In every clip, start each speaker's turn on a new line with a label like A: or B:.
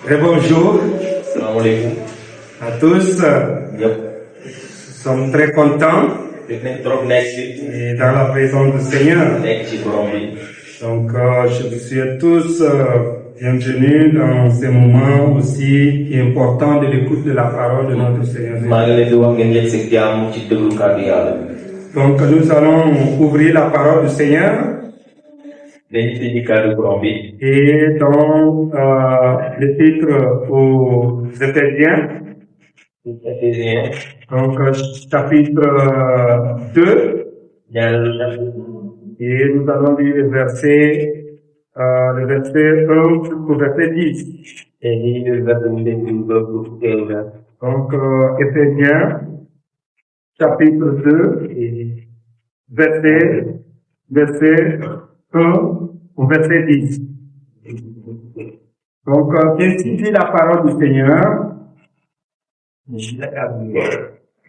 A: Très bonjour
B: Salam alaikum.
A: à tous.
B: Yep.
A: Nous sommes très contents
B: Dit nañ trop nekk ci
A: et dans la présence du Seigneur.
B: nekk ci borom bi.
A: Donc, je vous souhaite tous bienvenue dans ces moments aussi importants de l'écoute de la parole de notre Seigneur Jésus.
B: maa ngi leen di wax ngeen yegg si jàmm ci déglu kàddu yàlla bi.
A: Donc, nous allons ouvrir la parole du Seigneur
B: dañu tijji kàddu borom bi.
A: et dans l'épître aux Éphésiens,
B: Éphésiens
A: donc chapitre 2.
B: ñaareelu chapitre
A: Et nous allons lire le verset 1 jusqu'au verset 10.
B: te lii di verset bi dañ koy bëgg fukkeelu vers.
A: Donc, Éphésiens, chapitre 2, verset 1 au verset 10. Donc, ainsi dit la parole du Seigneur.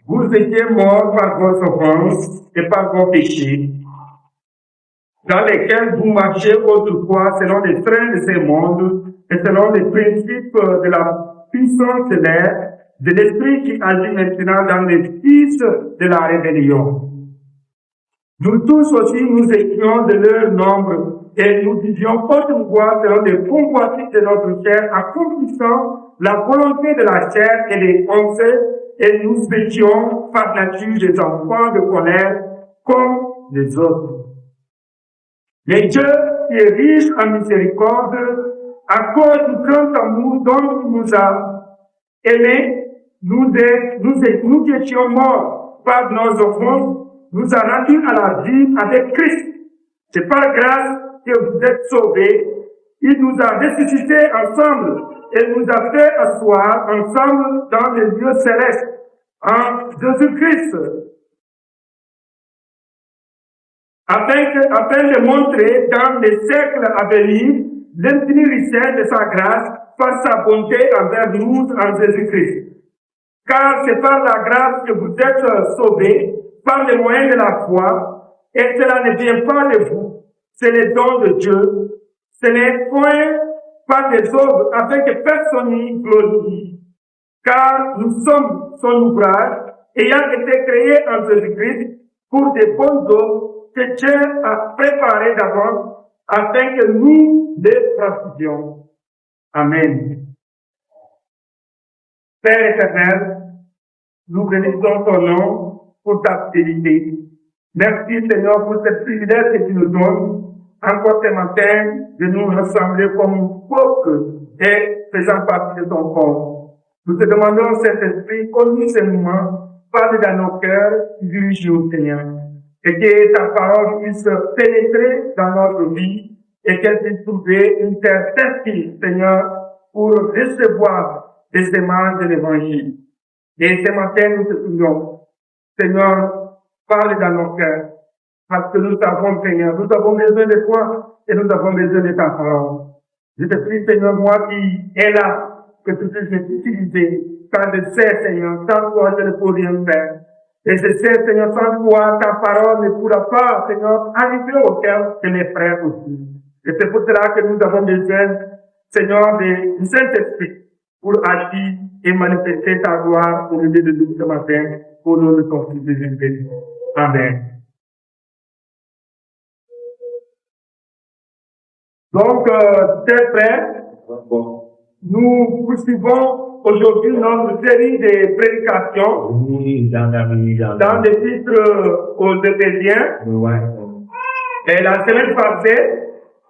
A: Vous étiez morts par vos offenses et par vos péchés, dans lesquels vous marchez autrefois selon les trains de ces mondes et selon les principes de la puissance de l'air, de l'esprit qui agit maintenant dans les fils de la rébellion. Nous tous aussi, nous étions de leur nombre et nous disions autrefois selon les convoitises de notre chair, accomplissant la volonté de la chair et des pensées, et nous étions par nature des enfants de colère comme les autres. Mais Dieu, qui est riche en miséricorde, à cause du grand amour dont il nous a aimés, nous qui étions morts par nos offenses, nous a rendus à la vie avec Christ. C'est par grâce que vous êtes sauvés. Il nous a ressuscités ensemble et nous a fait asseoir ensemble dans les lieux célestes en Jésus-Christ, afin de montrer dans les siècles à venir l'infinie richesse de sa grâce par sa bonté envers nous en Jésus-Christ. Car c'est par la grâce que vous êtes sauvés, par les moyens de la foi, et cela ne vient pas de vous, c'est le don de Dieu. Ce n'est point par des œuvres, afin que personne n'y glorifie. Car nous sommes son ouvrage, ayant été créés en Jésus-Christ pour des bonnes œuvres que Dieu a préparées d'avance, afin que nous les pratiquions. Amen. Père éternel, nous bénissons ton nom pour ta fidélité. Merci Seigneur pour ce privilège que tu nous donnes encore ce matin de nous rassembler comme un peuple et faisant partie de ton corps. Nous te demandons, Saint-Esprit, conduis ce moment, parle dans nos cœurs, dirige-nous, Seigneur, et que ta parole puisse pénétrer dans notre vie et qu'elle puisse trouver une terre fertile, Seigneur, pour recevoir les semences de l'évangile. Et ce matin, nous te prions, Seigneur, parle dans nos cœurs, parce que nous savons, Seigneur, nous avons besoin de toi et nous avons besoin de ta parole. Je te prie, Seigneur, moi qui est là, que tu puisses m'utiliser, car je sais, Seigneur, sans toi, je ne peux rien faire. Et je sais, Seigneur, sans toi, ta parole ne pourra pas, Seigneur, arriver au cœur de mes frères aussi. Et c'est pour cela que nous avons besoin, Seigneur, du Saint-Esprit, pour agir et manifester ta gloire au milieu de nous ce matin, au nom de ton Fils Jésus-Christ. Amen. Donc, chers frères, nous poursuivons aujourd'hui notre série de prédications dans des titres aux Éphésiens. Et la semaine passée,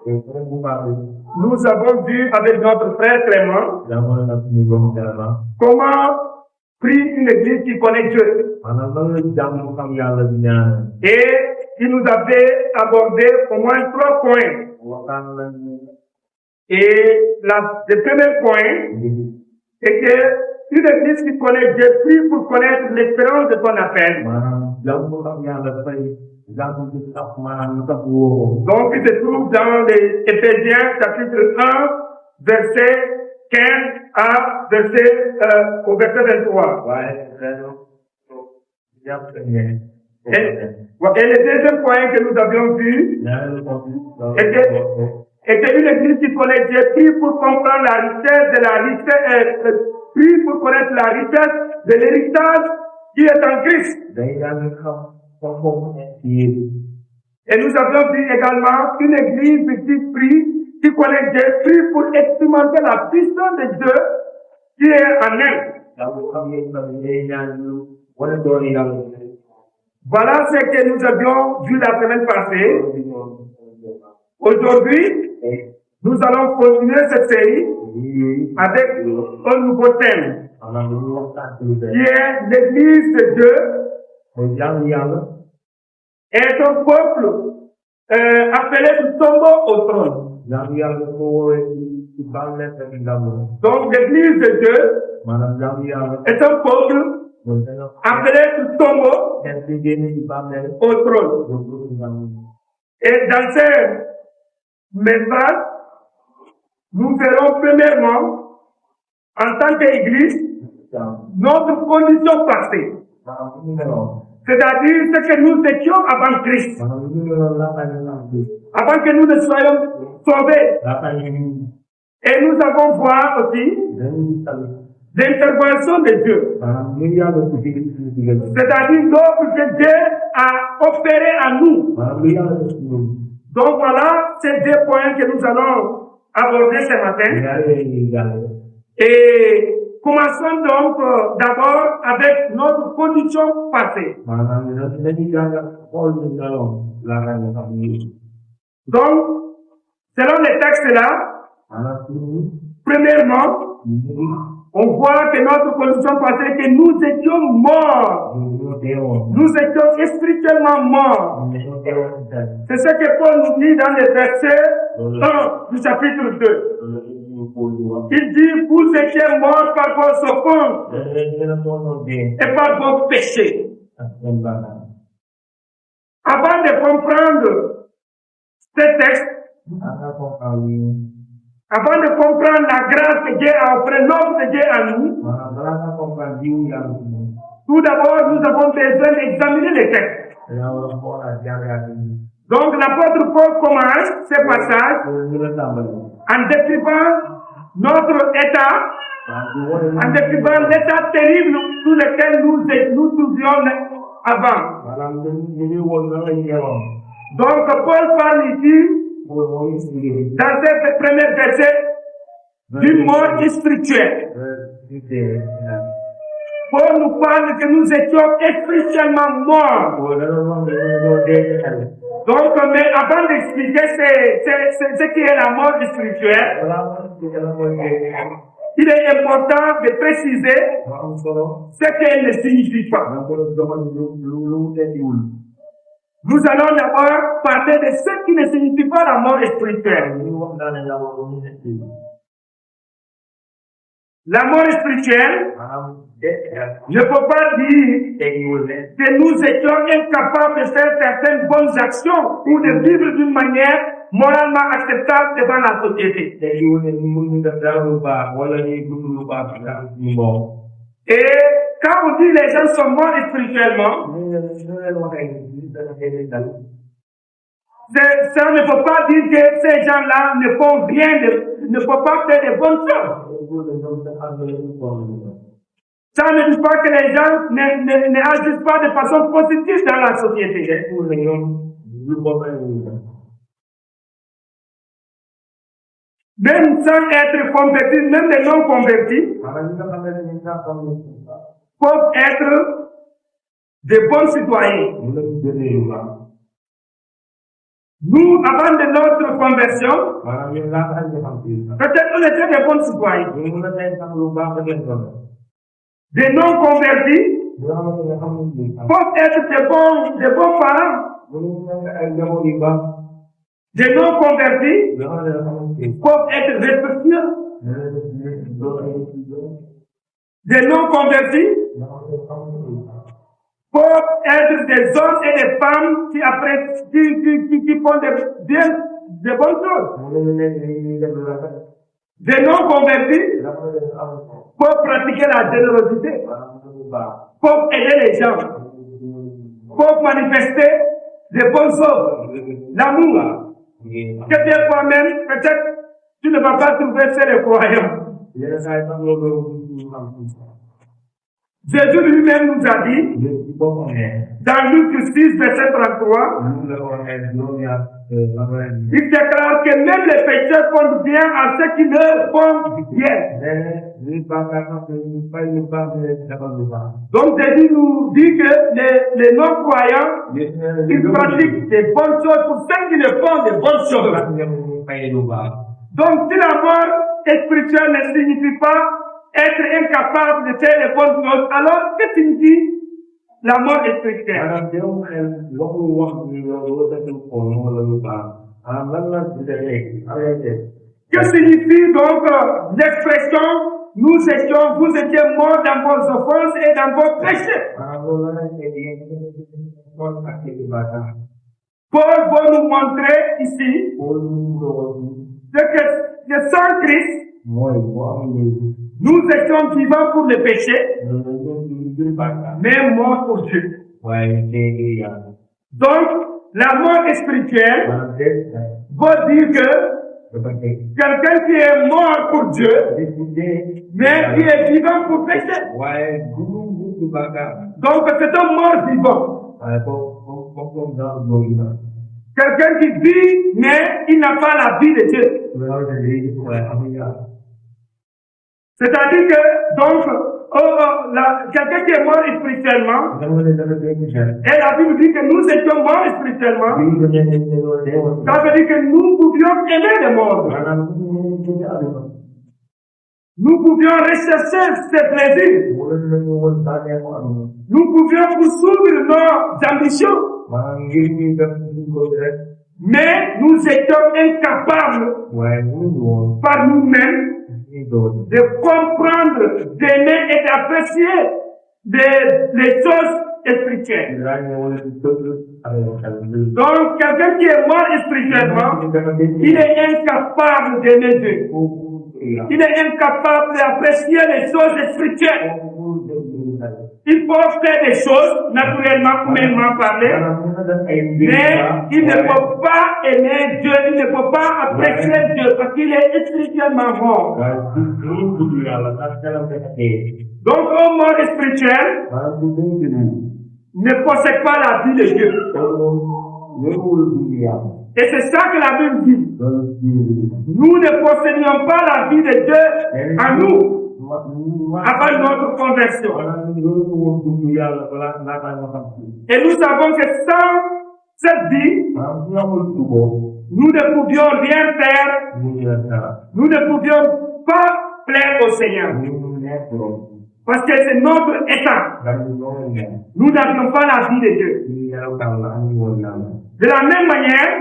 A: nous avons vu avec notre frère Clément comment prier une église qui connaît Dieu. Et il nous avait abordé au moins 3 points. Et le premier point est que une église qui connaît Dieu prie pour connaître l'espérance de ton appel. Donc, il se trouve dans les Éphésiens, chapitre 1, verset 15 à au verset 23. Et le deuxième point que nous avions vu est que était une église qui connaît Dieu, prie pour comprendre la richesse de la richesse, prie pour connaître la richesse de l'héritage qui est en Christ. Et nous avons vu également une église qui prie, qui connaît Dieu, prie pour expérimenter la puissance de Dieu qui est en elle. Voilà ce que nous avions vu la semaine passée. Aujourd'hui, nous allons continuer cette série avec un nouveau thème, qui est l'Église de Dieu est un peuple appelé du tombeau au trône. Donc l'Église de Dieu est un peuple appelé du tombeau au trône. Et dans ce message, nous verrons premièrement, en tant qu'Église, notre condition passée. C'est-à-dire ce que nous étions avant Christ. Avant que nous ne soyons sauvés. Et nous avons voir aussi l'intervention de Dieu. C'est-à-dire l'œuvre que Dieu a opéré à nous. Donc voilà ces deux points que nous allons aborder ce matin. Et commençons donc d'abord avec notre condition passée. Donc, selon les textes là, premièrement, on voit que notre condition passée, que nous étions morts. Nous étions spirituellement morts. C'est ce que Paul nous dit dans le verset 1 du chapitre 2. Il dit, vous étiez morts par vos offenses et par vos péchés. Avant de comprendre ce texte, avant de comprendre la grâce que Dieu a offert, l'œuvre de Dieu à nous, tout d'abord, nous avons besoin d'examiner les textes. Donc, l'apôtre Paul commence ce passage en décrivant notre état, en décrivant l'état terrible sous lequel nous trouvions avant. Donc, Paul parle ici, dans ce premier verset, d'une mort spirituelle. Paul nous parle que nous étions spirituellement morts. Donc, mais avant d'expliquer ce qui est la mort spirituelle, il est important de préciser ce qu'elle ne signifie pas. Nous allons d'abord parler de ce qui ne signifie pas la mort spirituelle. La mort spirituelle ne peut pas dire que nous étions incapables de faire certaines bonnes actions ou de vivre d'une manière moralement acceptable devant la société. Et quand on dit les gens sont morts spirituellement, ça ne peut pas dire que ces gens-là ne font rien, ne peuvent pas faire de bonnes choses. Ça ne dit pas que les gens n'agissent pas de façon positive dans la société. Même sans être convertis, même les non convertis peuvent être de bons citoyens. Nous, avant de notre conversion, peut-être on était de bons citoyens. Des non convertis peuvent être de bons parents. Des non convertis peuvent être respectueux. Des non convertis peuvent être des hommes et des femmes qui font de bonnes choses. Des non convertis peuvent pratiquer la générosité, peuvent aider les gens, peuvent manifester des bonnes œuvres, l'amour. Que des fois même, peut-être, tu ne vas pas trouver chez les croyants. Jésus lui-même nous a dit, dans Luc 6, verset 33, il déclare que même les pécheurs font bien à ceux qui leur font bien. Donc Jésus nous dit que les non-croyants, ils pratiquent des bonnes choses pour ceux qui ne font des bonnes choses. Donc si la mort spirituelle ne signifie pas être incapable de faire les bonnes choses, alors que signifie la mort spirituelle? Que signifie donc l'expression nous étions, vous étiez morts dans vos offenses et dans vos péchés? Paul va nous montrer ici que sans Christ, nous étions vivants pour le péché, mais morts pour Dieu. Donc, la mort spirituelle veut dire que quelqu'un qui est mort pour Dieu, mais qui est vivant pour péché. Donc, c'est un mort vivant. Quelqu'un qui vit, mais il n'a pas la vie de Dieu. C'est-à-dire que, donc, quelqu'un qui est mort spirituellement, et la Bible dit que nous étions morts spirituellement, ça veut dire que nous pouvions aimer les morts. Nous pouvions rechercher ses plaisirs. Nous pouvions poursuivre nos ambitions. Mais nous étions incapables par nous-mêmes de comprendre, d'aimer et d'apprécier les choses spirituelles. Donc, quelqu'un qui est mort spirituellement, il est incapable d'aimer Dieu. Il est incapable d'apprécier les choses spirituelles. Il faut faire des choses, naturellement, humainement parler, mais il ne peut pas aimer Dieu, il ne peut pas apprécier Dieu, parce qu'il est spirituellement mort. Donc, un mort spirituel ne possède pas la vie de Dieu. Et c'est ça que la Bible dit. Nous ne possédions pas la vie de Dieu en nous avant notre conversion. Et nous savons que sans cette vie, nous ne pouvions rien faire. Nous ne pouvions pas plaire au Seigneur. Parce que c'est notre état. Nous n'avions pas la vie de Dieu. De la même manière,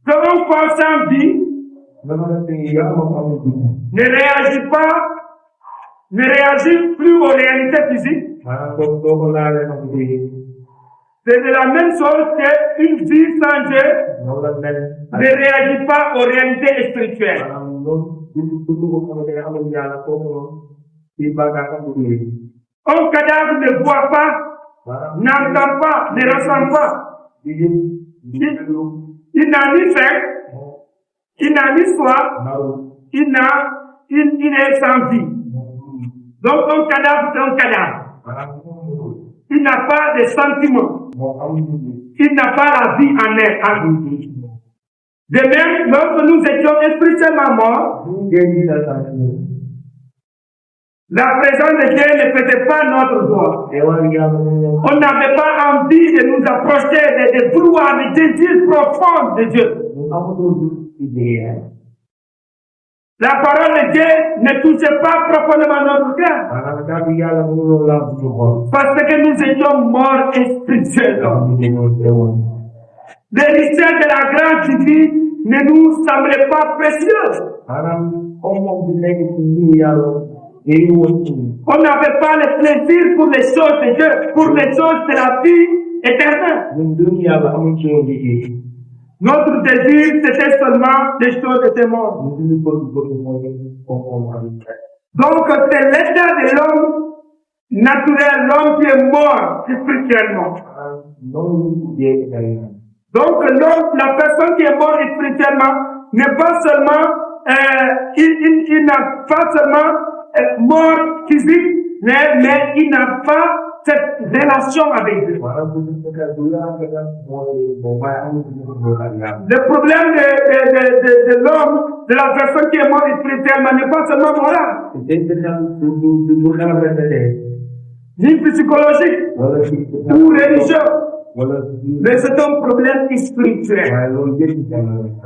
A: qu'un corps sans vie ne réagit plus aux réalités physiques. C'est de la même chose qu'une vie sans Dieu ne réagit pas aux réalités spirituelles. Un cadavre ne voit pas, n'entend pas, ne ressent pas. Il n'a ni faim, il n'a ni soif, il est sans vie. Donc un cadavre, c'est un cadavre. Il n'a pas de sentiments. Il n'a pas la vie en elle. De même, lorsque nous étions spirituellement morts, la présence de Dieu ne faisait pas notre joie. On n'avait pas envie de nous approcher, de vouloir des désirs profonds de Dieu. La parole de Dieu ne touchait pas profondément notre cœur. Parce que nous étions morts spirituellement. Les richesses de la grâce divine ne nous semblaient pas précieuses. On n'avait pas le plaisir pour les choses de Dieu, pour les choses de la vie éternelle. Notre désir, c'était seulement des choses de ce monde. Donc, c'est l'état de l'homme naturel, l'homme qui est mort spirituellement. Donc l'homme, la personne qui est morte spirituellement n'est pas seulement, il n'a pas seulement mort physique, mais il n'a pas cette relation avec Dieu. Le problème de l'homme, de la personne qui est morte spirituellement n'est pas seulement moral, ni psychologique, ou religieux, mais c'est un problème spirituel.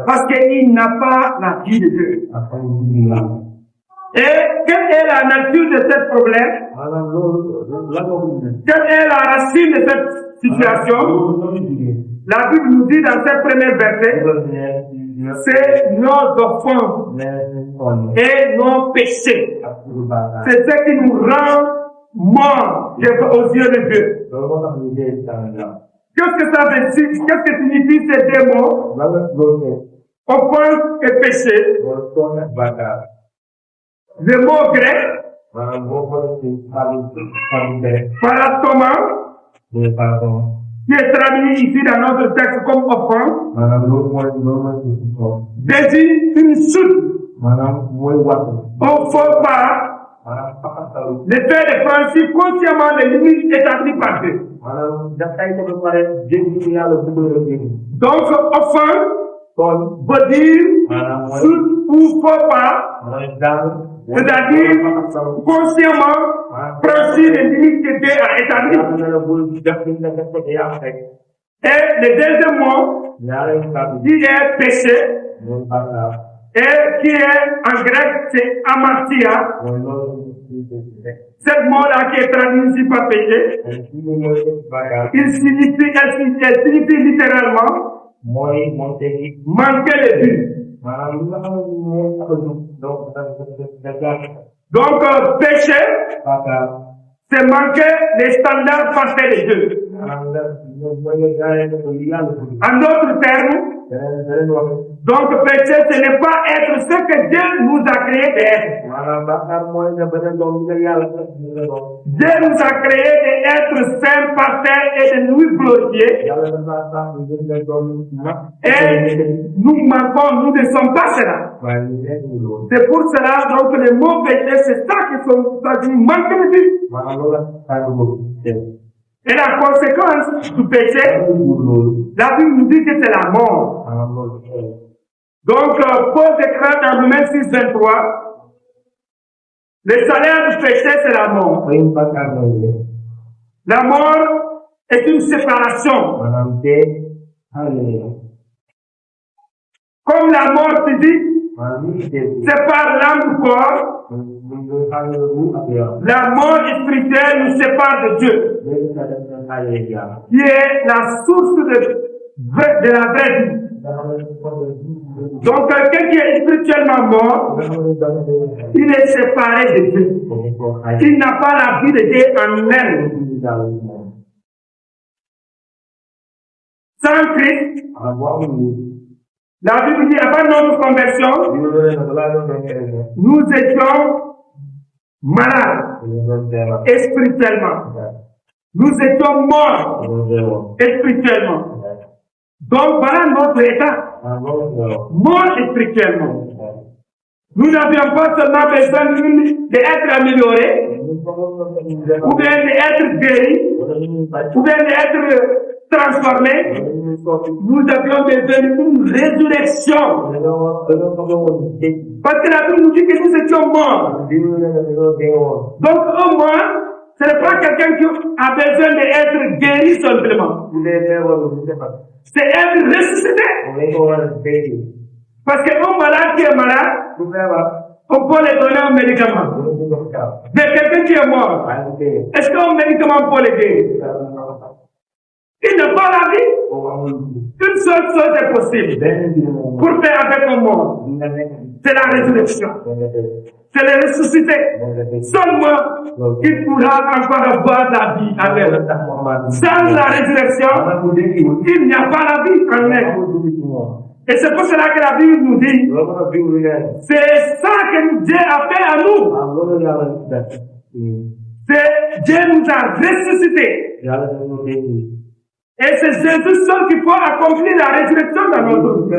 A: Parce qu'il n'a pas la vie de Dieu. Et quelle est la nature de ce problème? Quelle est la racine de cette situation? La Bible nous dit dans ce premier verset, c'est nos offenses et nos péchés. C'est ce qui nous rend morts aux yeux de Dieu. Qu'est-ce que ça veut dire? Qu'est-ce que signifient ces deux mots? Offense et péché. Le mot grec, paratoma, qui est traduit ici dans notre texte comme offense, désigne une chute. Au faux pas, le fait de franchir consciemment les limites établies par Dieu. Donc, offense veut dire chute ou faux pas, c'est-à-dire consciemment franchir les limites que Dieu a établies. Et le deuxième mot, qui est péché, et qui est en grec, c'est amartia. Cette mot-là qui est traduit ici par péché, elle signifie littéralement manquer le but. Donc, péché, c'est manquer les standards parfaits de Dieu. En d'autres termes, donc péché, ce n'est pas être ce que Dieu nous a créé d'être. Dieu nous a créé d'être saints, parfaits et de nous glorifier. Et nous manquons, nous ne sommes pas cela. C'est pour cela, donc, le mot péché, c'est ça qui manque de Dieu. Et la conséquence du péché, la Bible nous dit que c'est la mort. Donc, Paul déclare dans Romains 6, 23, le salaire du péché, c'est la mort. La mort est une séparation. Comme la mort physique sépare l'âme du corps, la mort spirituelle nous sépare de Dieu, qui est la source de la vraie vie. Donc, quelqu'un qui est spirituellement mort, il est séparé de Dieu. Il n'a pas la vie de Dieu en lui-même. Sans Christ, la Bible dit, avant notre conversion, nous étions malades, spirituellement. Nous étions morts, spirituellement. Donc, voilà notre état. Mort spirituellement. Nous n'avions pas seulement besoin d'être améliorés, ou bien d'être guéris, ou bien d'être transformés. Nous avions besoin d'une résurrection. Parce que la Bible nous dit que nous étions morts. Donc, au moins, ce n'est pas quelqu'un qui a besoin d'être guéri simplement. C'est être ressuscité. Parce qu'un malade qui est malade, on peut lui donner un médicament. Mais quelqu'un qui est mort, est-ce qu'un médicament peut le guérir? Il n'a pas la vie. Une seule chose est possible pour faire avec un mort. C'est la résurrection. C'est le ressuscité. Seulement, il pourra encore avoir la vie avec. Sans la résurrection, il n'y a pas la vie en elle. Et c'est pour cela que la Bible nous dit, c'est ça que Dieu a fait à nous. C'est Dieu nous a ressuscités. Et c'est Jésus seul qui peut accomplir la résurrection dans notre vie.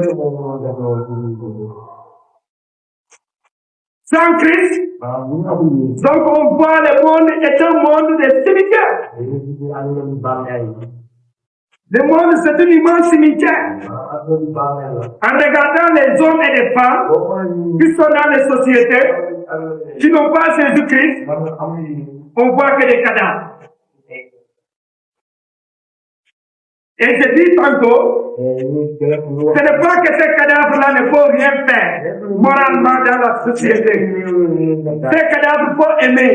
A: Sans Christ, donc on voit le monde est un monde de cimetière. Le monde, c'est un immense cimetière. En regardant les hommes et les femmes qui sont dans les sociétés, qui n'ont pas Jésus-Christ, on voit que des cadavres. Et je dis tantôt, ce n'est pas que ces cadavres-là ne peuvent rien faire moralement dans la société. Ces cadavres peuvent aimer.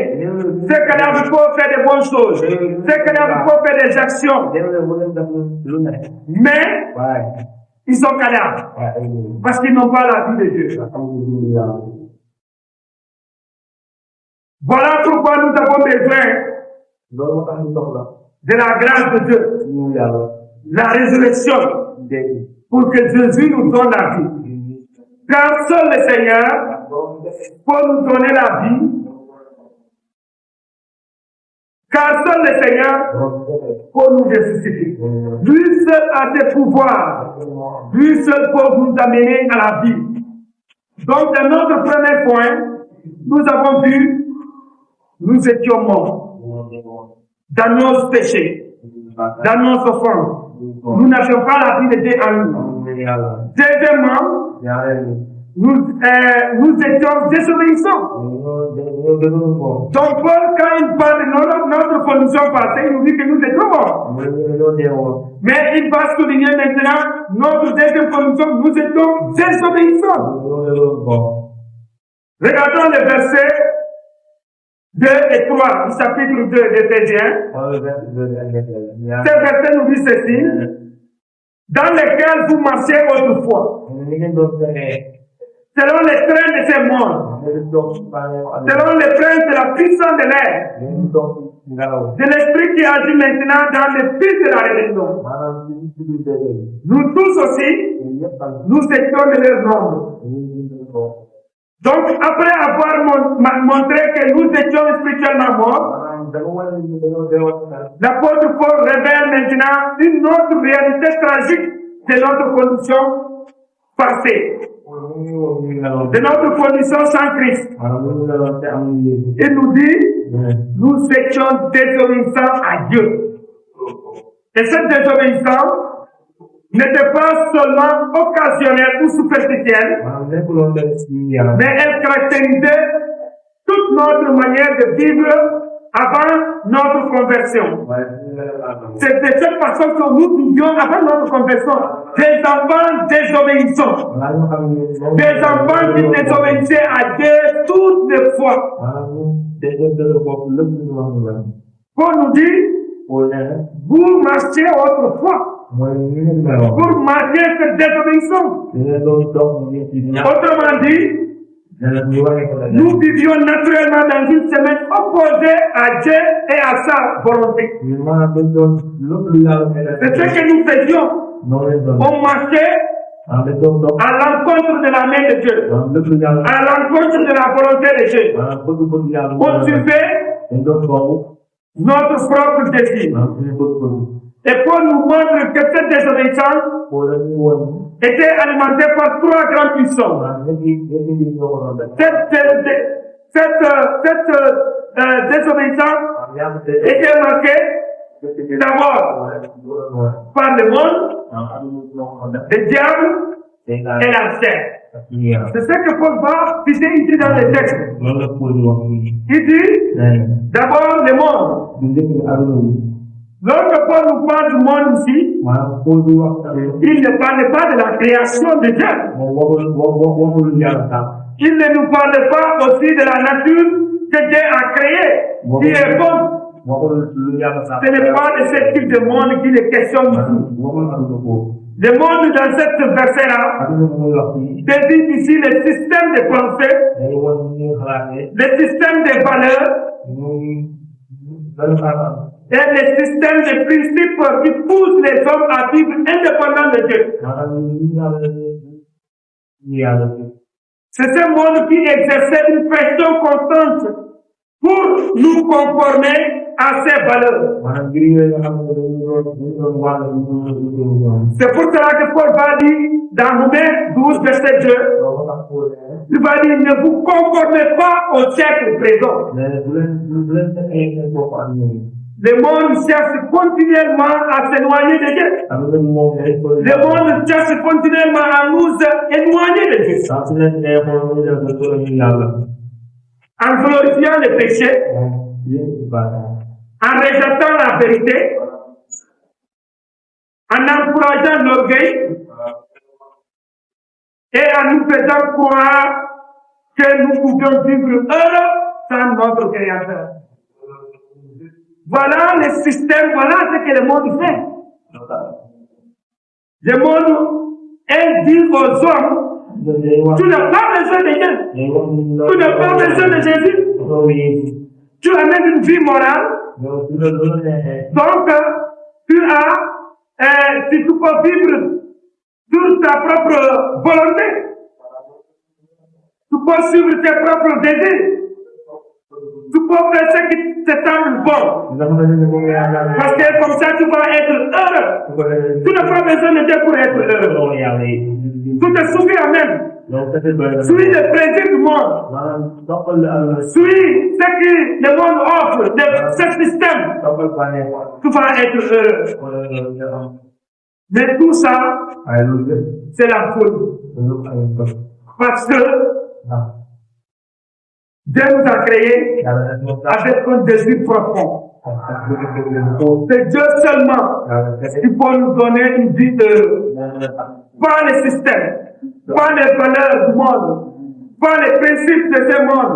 A: Ces cadavres peuvent faire de bonnes choses. Ces cadavres peuvent faire des actions. Mais, ils sont cadavres. Parce qu'ils n'ont pas la vie de Dieu. Voilà pourquoi nous avons besoin de la grâce de Dieu. La résurrection, pour que Jésus nous donne la vie. Car seul le Seigneur peut nous donner la vie. Car seul le Seigneur peut nous ressusciter. Lui seul a ses pouvoirs. Lui seul peut nous amener à la vie. Donc, dans notre premier point, nous avons vu, nous étions morts dans nos péchés, dans nos offenses. Nous n'avions pas la vie de Dieu en nous. Deuxièmement, nous étions désobéissants. Donc Paul, quand il parle de notre condition passée, il nous dit que nous étions morts. Mais il va souligner maintenant notre deuxième condition, nous étions désobéissants. Regardons le verset 2 et 3 du chapitre 2 d'Éphésiens. Ces versets nous dit ceci: dans lesquels vous marchez autrefois, selon les trains de ces mondes, selon les princes de la puissance de l'air, de l'esprit qui agit maintenant dans les fils de la rébellion. Nous tous aussi, nous étions de leur nombre. Donc, après avoir montré que nous étions spirituellement morts, l'apôtre Paul révèle maintenant une autre réalité tragique de notre condition passée, de notre condition sans Christ. Il nous dit, nous étions désobéissants à Dieu. Et cette désobéissance n'était pas seulement occasionnelle ou superficielle, mais elle caractérisait toute notre manière de vivre avant notre conversion. C'est de cette façon que nous vivions avant notre conversion. Des enfants désobéissants. Des enfants qui désobéissaient à Dieu toutes les fois. Pour nous dire, vous marchiez autrefois. Pour marquer cette désobéissance. Autrement dit, nous vivions naturellement dans une semaine opposée à Dieu et à sa volonté. C'est ce que nous faisions. On marchait à l'encontre de la main de Dieu, à l'encontre de la volonté de Dieu. On suivait notre propre désir. Et Paul nous montre que cette désobéissance était alimentée par trois grandes puissances. Cette désobéissance était marquée d'abord par le monde, le diable et la chair. C'est ce que Paul va viser ici dans le texte. Il dit d'abord le monde. Lorsque Paul nous parle du monde ici, il ne parle pas de la création de Dieu. Il ne nous parle pas aussi de la nature que Dieu a créée, qui est bonne. Ce n'est pas de ce type de monde qu'il est question ici. Le monde dans cette verset-là désigne ici le système de pensée, le système de valeurs, et le système de principes qui poussent les hommes à vivre indépendants de Dieu. C'est ce monde qui exerçait une pression constante pour nous conformer à ces valeurs.
B: maanaam mbir yooyu nga xam ne dañu doon wàll
A: C'est pour cela que Paul va dire dans Romains 12, verset 2, il va dire, ne vous conformez pas au siècle présent. Le monde cherche continuellement à s'éloigner de Dieu. Le monde cherche continuellement à nous éloigner de Dieu. En glorifiant le péché, en rejetant la vérité, en encourageant l'orgueil et en nous faisant croire que nous pouvons vivre heureux sans notre Créateur. Voilà le système, voilà ce que le monde fait. Le monde dit aux hommes, tu n'as pas besoin de Dieu, tu n'as pas besoin de Jésus, tu amènes une vie morale, donc si tu peux vivre sur ta propre volonté, tu peux suivre tes propres désirs, tu peux faire ce qui te semble bon, parce que comme ça tu vas être heureux. Tu n'as pas besoin de Dieu pour être heureux. Tu te souviens même. Suis le plaisir du monde. Suis ce que le monde offre, ce système. Tu vas être heureux. Mais tout ça, c'est la folie. Parce que Dieu nous a créés avec un désir profond. C'est Dieu seulement qui peut nous donner une vie heureuse. Pas le système, pas les valeurs du monde, pas les principes de ce monde,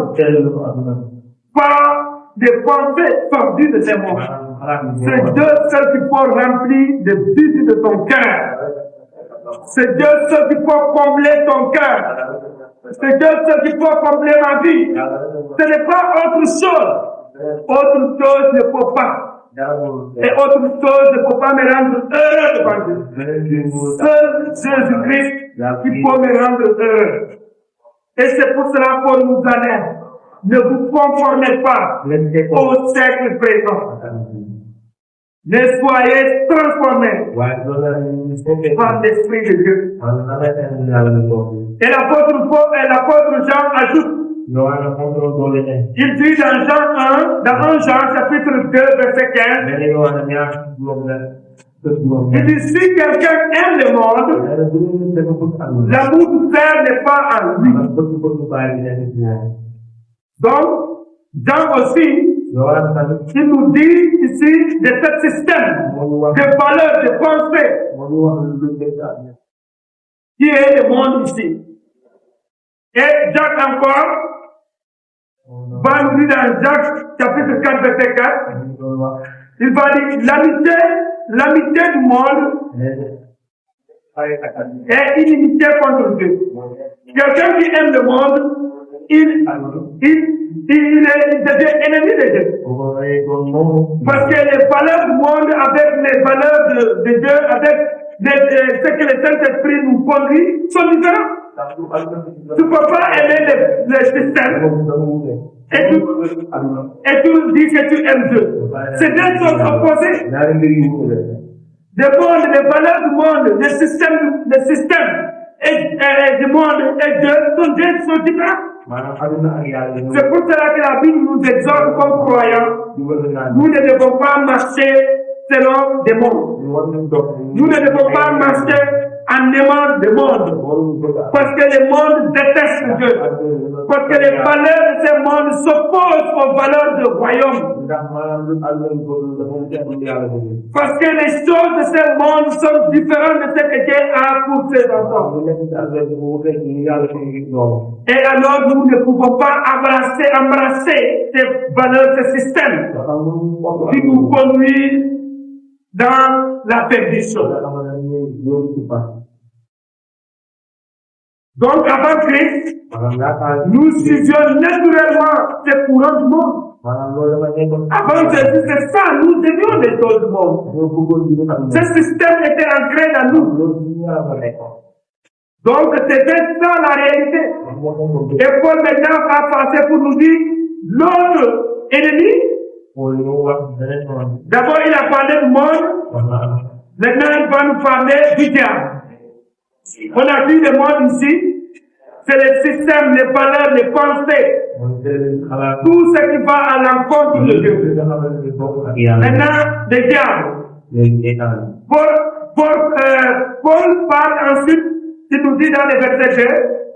A: pas des pensées tordues de ce monde. C'est Dieu seul qui peut remplir le vide de ton cœur. C'est Dieu seul qui peut combler ton cœur. C'est Dieu seul qui peut combler ma vie. Ce n'est pas autre chose. Autre chose ne peut pas. Et autre chose ne peut pas me rendre heureux devant Dieu. Seul Jésus-Christ qui peut me rendre heureux. Et c'est pour cela qu'on nous alerte. Ne vous conformez pas au siècle présent. Ne soyez transformés par l'Esprit de Dieu. Et l'apôtre Jean ajoute, il dit dans Jean 1, dans 1 Jean chapitre 2, verset 15, il dit, si quelqu'un aime le monde, l'amour du Père n'est pas en lui. Donc, Jean aussi, il nous dit ici de ce système de valeurs, de pensée, qui est le monde ici. Et Jacques encore, va nous dire dans Jacques chapitre 4, verset 4, il va dire l'amitié du monde est inimitié contre Dieu. Quelqu'un qui aime le monde, il devient ennemi de Dieu. Parce que les valeurs du monde avec les valeurs de Dieu, avec ce que le Saint-Esprit nous conduit, sont différents. Tu ne peux pas aimer le système et tu dis que tu aimes Dieu. C'est deux choses opposées. Le monde, les valeurs du monde, le système du monde et Dieu sont deux différents. C'est pour cela que la Bible nous exhorte comme croyants. Nous ne devons pas marcher selon des mondes. Nous ne devons pas marcher en aimant le monde. Parce que le monde déteste Dieu. Parce que les valeurs de ce monde s'opposent aux valeurs du royaume. Parce que les choses de ce monde sont différentes de ce que Dieu a pour ses enfants. Et alors nous ne pouvons pas embrasser ces valeurs, ce système qui nous conduit dans la perdition. Donc, avant Christ, nous suivions naturellement ces courants du monde. Avant Jésus, c'est ça, nous devions les choses du monde. Ce système était ancré dans nous. Donc, c'était ça la réalité. Et Paul maintenant va passer pour nous dire l'autre ennemi, D'abord, il a parlé du monde. Maintenant, il va nous parler du diable. On a vu le monde ici. C'est le système, les valeurs, les pensées. Tout ce qui va à l'encontre de Dieu. Maintenant, le diable. Paul parle ensuite, il nous dit dans le verset 2,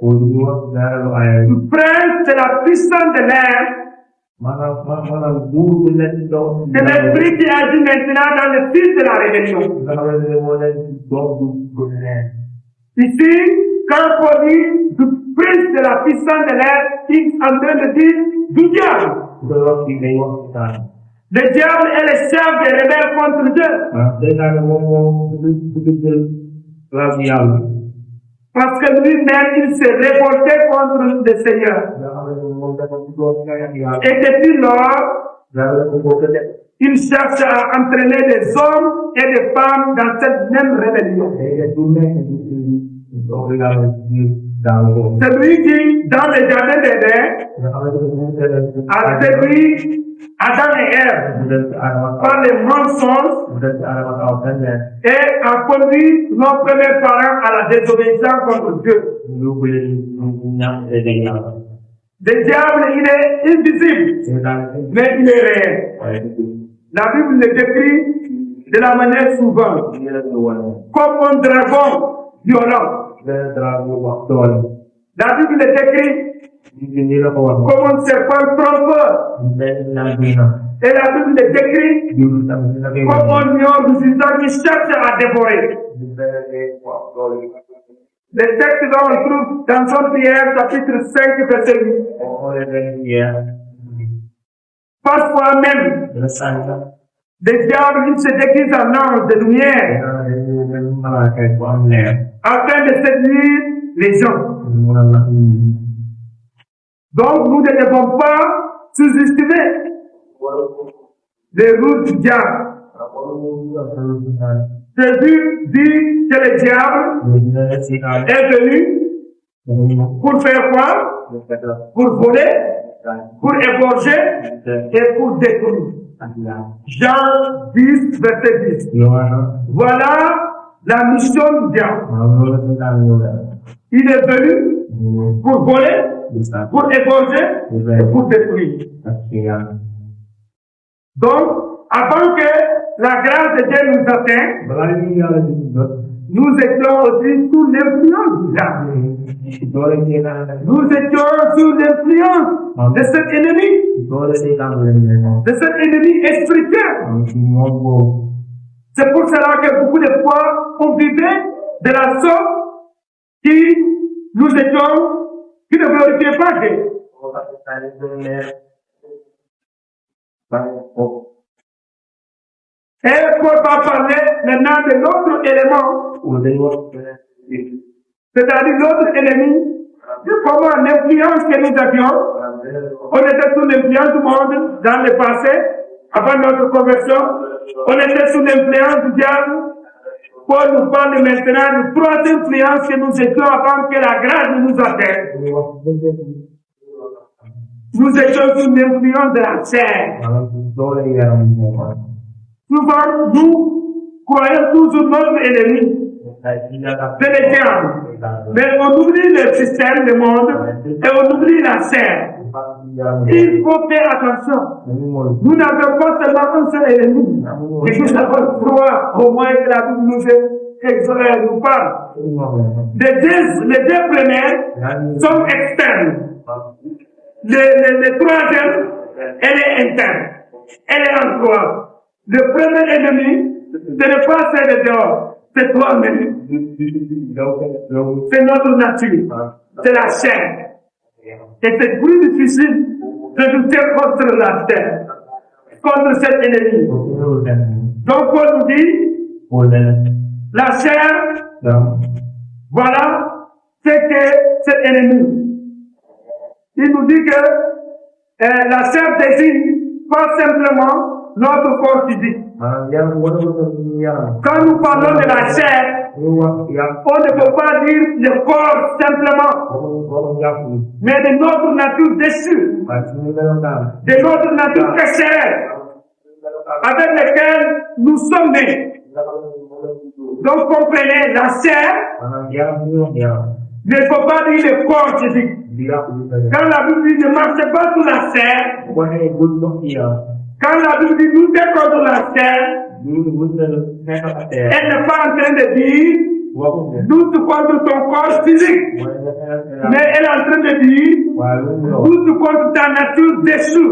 A: le prince de la puissance de l'air, c'est l'esprit qui agit maintenant dans le fils de la rébellion. Ici, quand Paul dit du prince de la puissance de l'air, il est en train de dire du diable. Le diable est le chef des rebelles contre Dieu. Parce que lui-même, il s'est révolté contre le Seigneur. Et depuis lors, il cherche à entraîner des hommes et des femmes dans cette même rébellion. Celui qui, dans le jardin d'Éden, a séduit Adam et Ève par les mensonges et a conduit nos premiers parents à la désobéissance contre Dieu. Le diable, il est invisible, mais il est réel. La Bible le décrit de la manière suivante, comme un dragon violent. La Bible le décrit comme un serpent trompeur. Et la Bible le décrit comme un lion rugissant qui cherche à dévorer. Le texte dont on trouve dans son prière, chapitre 5, verset 8. Parfois même, le diable, il se déguise en ange de lumière afin de séduire les gens. Donc, nous ne devons pas sous-estimer les routes du diable. Jésus dit que le diable est venu pour faire quoi? Pour voler, pour égorger et pour détruire. Jean 10, verset 10. Voilà la mission du diable. Il est venu pour voler, pour égorger et pour détruire. Donc, avant que la grâce de Dieu nous atteigne, nous étions aussi sous l'influence du diable. Nous étions sous l'influence de cet ennemi spirituel. C'est pour cela que beaucoup de fois, on vivait de la sorte qui ne glorifiait pas Dieu. Et Paul va parler maintenant de l'autre élément, c'est-à-dire l'autre ennemi, de comment l'influence que nous avions, on était sous l'influence du monde dans le passé, avant notre conversion, on était sous l'influence du diable. Paul nous parle maintenant de trois influences que nous étions avant que la grâce ne nous atteigne. Nous étions sous l'influence de la chair. Souvent, nous croyons toujours notre ennemi. C'est le diable. Mais on oublie le système, le monde, et on oublie la chair. Il faut faire attention. Nous n'avons pas seulement un seul ennemi. Et nous avons trois, au moins que la Bible nous parle. Les deux premières sont externes. Le troisième, elle est interne. Elle est en toi. Le premier ennemi, ce n'est pas celle de dehors, c'est toi-même. C'est notre nature, c'est la chair. Et c'est plus difficile de lutter contre la chair, contre cet ennemi. Donc Paul nous dit, la chair, voilà, c'est que cet ennemi. Il nous dit que la chair désigne pas simplement notre corps physique. Quand nous parlons de la chair, on ne peut pas dire le corps simplement, mais de notre nature déchue, de notre nature pécheresse, avec lesquels nous sommes nés. Donc comprenez, la chair ne faut pas dire le corps physique. Quand la Bible dit ne marchez pas sur la chair, quand la Bible dit nous contre la chair, elle n'est pas en train de dire lutte contre ton corps physique, mais elle est en train de dire lutte contre ta nature déchue,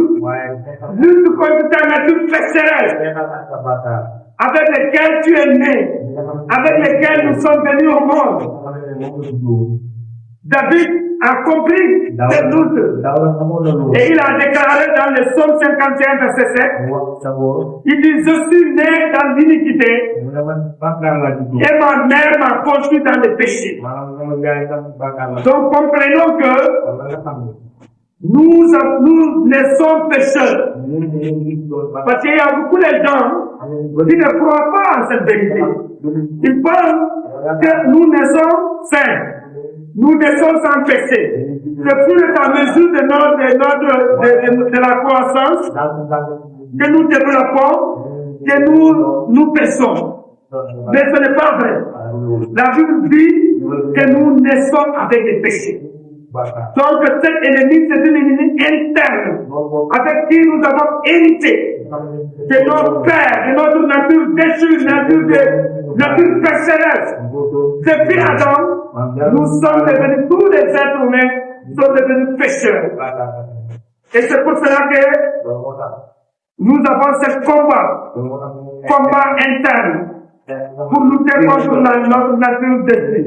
A: lutte contre ta nature pécheresse, avec lesquels tu es né, avec lesquels nous sommes venus au monde. David a compris cette lutte et il a déclaré dans le psaume 51 verset 7, il dit je suis né dans l'iniquité et ma mère m'a conçu dans le péché. Donc comprenons que nous naissons pécheurs. Parce qu'il y a beaucoup de gens qui ne croient pas en cette vérité. Ils pensent que nous naissons saints. Nous naissons sans péché. C'est plus à mesure de la croissance que nous développons, que nous péchons. Mais ce n'est pas vrai. La Bible dit que nous naissons avec des péchés. Donc cet ennemi, c'est un ennemi interne avec qui nous avons hérité de nos pères, de notre nature déchue, nature pécheresse. Depuis Adam, nous sommes devenus, tous les êtres humains sont devenus pécheurs. Et c'est pour cela que nous avons ce combat interne pour lutter contre notre nature déchue.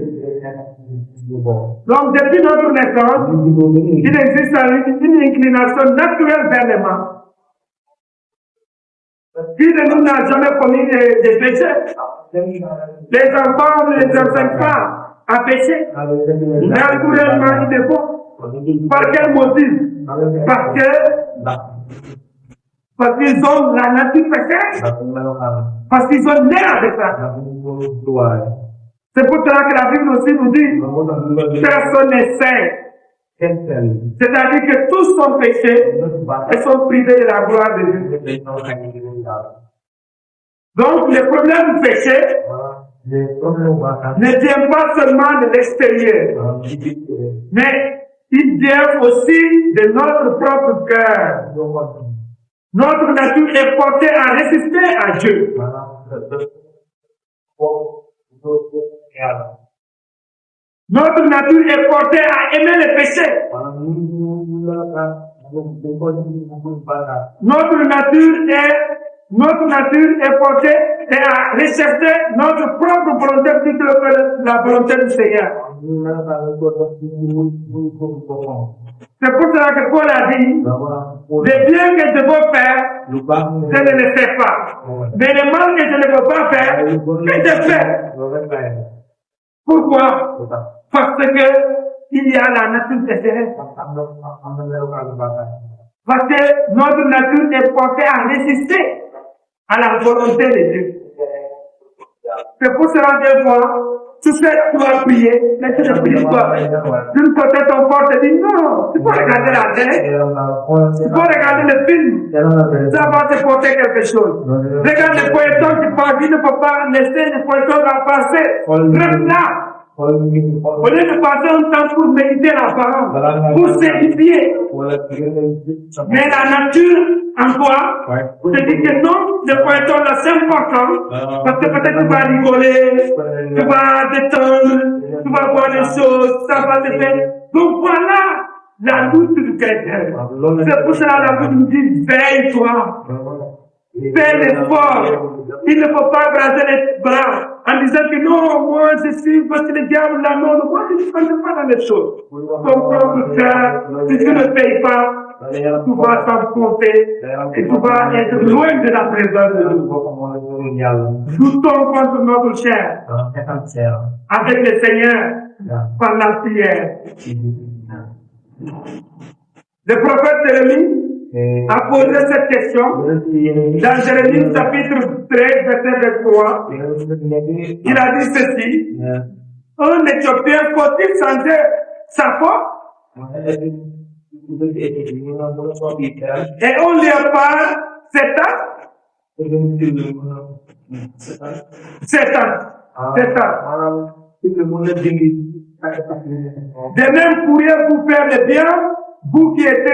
A: Donc, depuis notre naissance, il existe une inclination naturelle vers le mal. Qui de nous n'a jamais commis des péchés? Les enfants ne les enseignent pas à pécher. Naturellement, ils le font. Par quel motif? Parce qu'ils ont la nature pécheresse. Parce qu'ils sont nés avec ça. C'est pour cela que la Bible aussi nous dit personne n'est saint. C'est-à-dire que tous sont péchés et sont privés de la gloire de Dieu. Donc, le problème du péché ne vient pas seulement de l'extérieur, mais il vient aussi de notre propre cœur. Notre nature est portée à résister à Dieu. Notre nature est portée à aimer le péché. Notre nature est portée à rechercher notre propre volonté plutôt que la volonté du Seigneur. C'est pour cela que Paul a dit, le bien que je veux faire, je ne le fais pas. Mais le mal que je ne veux pas faire, que je fais. Pourquoi? Parce que il y a la nature pécheresse. Parce que notre nature est portée à résister à la volonté de Dieu. C'est pour cela que des fois, tu sais, tu vas prier, mais tu ne pries pas. D'une côté, ton corps te dit non, tu peux regarder la télé, tu peux regarder le film, ça va te porter quelque chose. Regarde le poisson qui passe, il ne faut pas laisser le poisson va passer. Reste là. Au lieu de passer un temps pour méditer la parole, pour s'édifier. Mais la nature, en toi, te dit que non, le poisson là, c'est important, parce que peut-être tu vas rigoler, tu vas détendre, tu vas voir des choses, ça va te faire. Donc voilà la lutte du chrétien. C'est pour cela que la Bible nous dit, veille-toi, fais l'effort. Il ne faut pas braser les bras en disant que non, moi je suis parce que le diable là, non, moi je ne connais pas dans les choses. Ton propre cœur, si tu ne payes pas, tu vas t'enfoncer et tu vas être loin de la présence de Dieu. Luttons contre notre chair avec le Seigneur par la prière. Le prophète Jérémie a posé cette question dans Jérémie chapitre 13, verset 23. Il a dit ceci: un Éthiopien faut-il changer sa peau? Et on lui a pas cet acte? C'est ça. De même, pourriez-vous faire le bien, vous qui êtes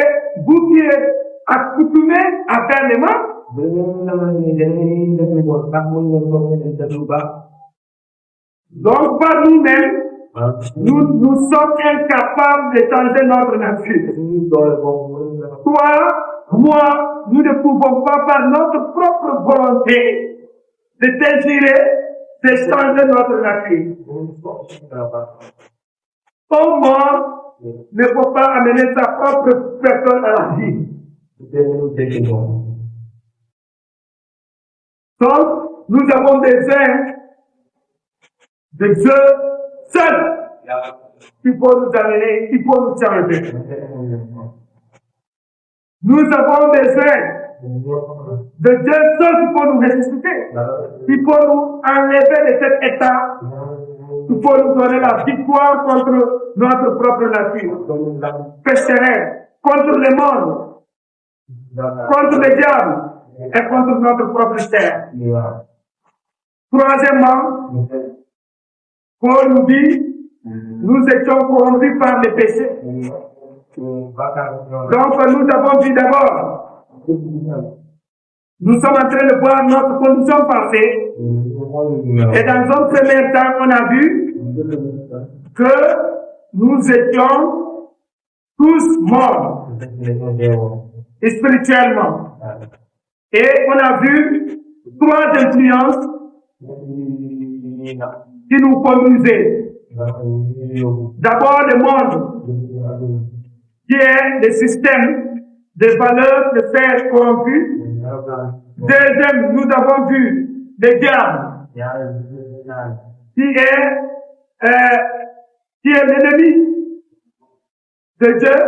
A: accoutumés à faire le mal? Donc, par nous-mêmes, nous sommes incapables de changer notre nature. Toi, moi, nous ne pouvons pas par notre propre volonté de désirer de changer notre nature. Un mort ne peut pas amener sa propre personne à la vie. Donc, nous avons besoin de Dieu seul qui peut nous amener, qui peut nous changer. Nous avons besoin de Dieu seul qui peut nous ressusciter, qui peut nous enlever de cet état, qui peut nous donner la victoire contre notre propre nature, pécheresse, contre le monde, contre le diable et contre notre propre chair. Troisièmement, Paul nous dit, nous étions corrompus par le péché. Donc nous avons vu d'abord, nous sommes en train de voir notre condition passée. Et dans un premier temps, on a vu que nous étions tous morts spirituellement. Et on a vu trois influences qui nous conduisaient. D'abord le monde, qui est le système de valeurs de fer corrompu. Deuxième, nous avons vu le diable, qui est l'ennemi de Dieu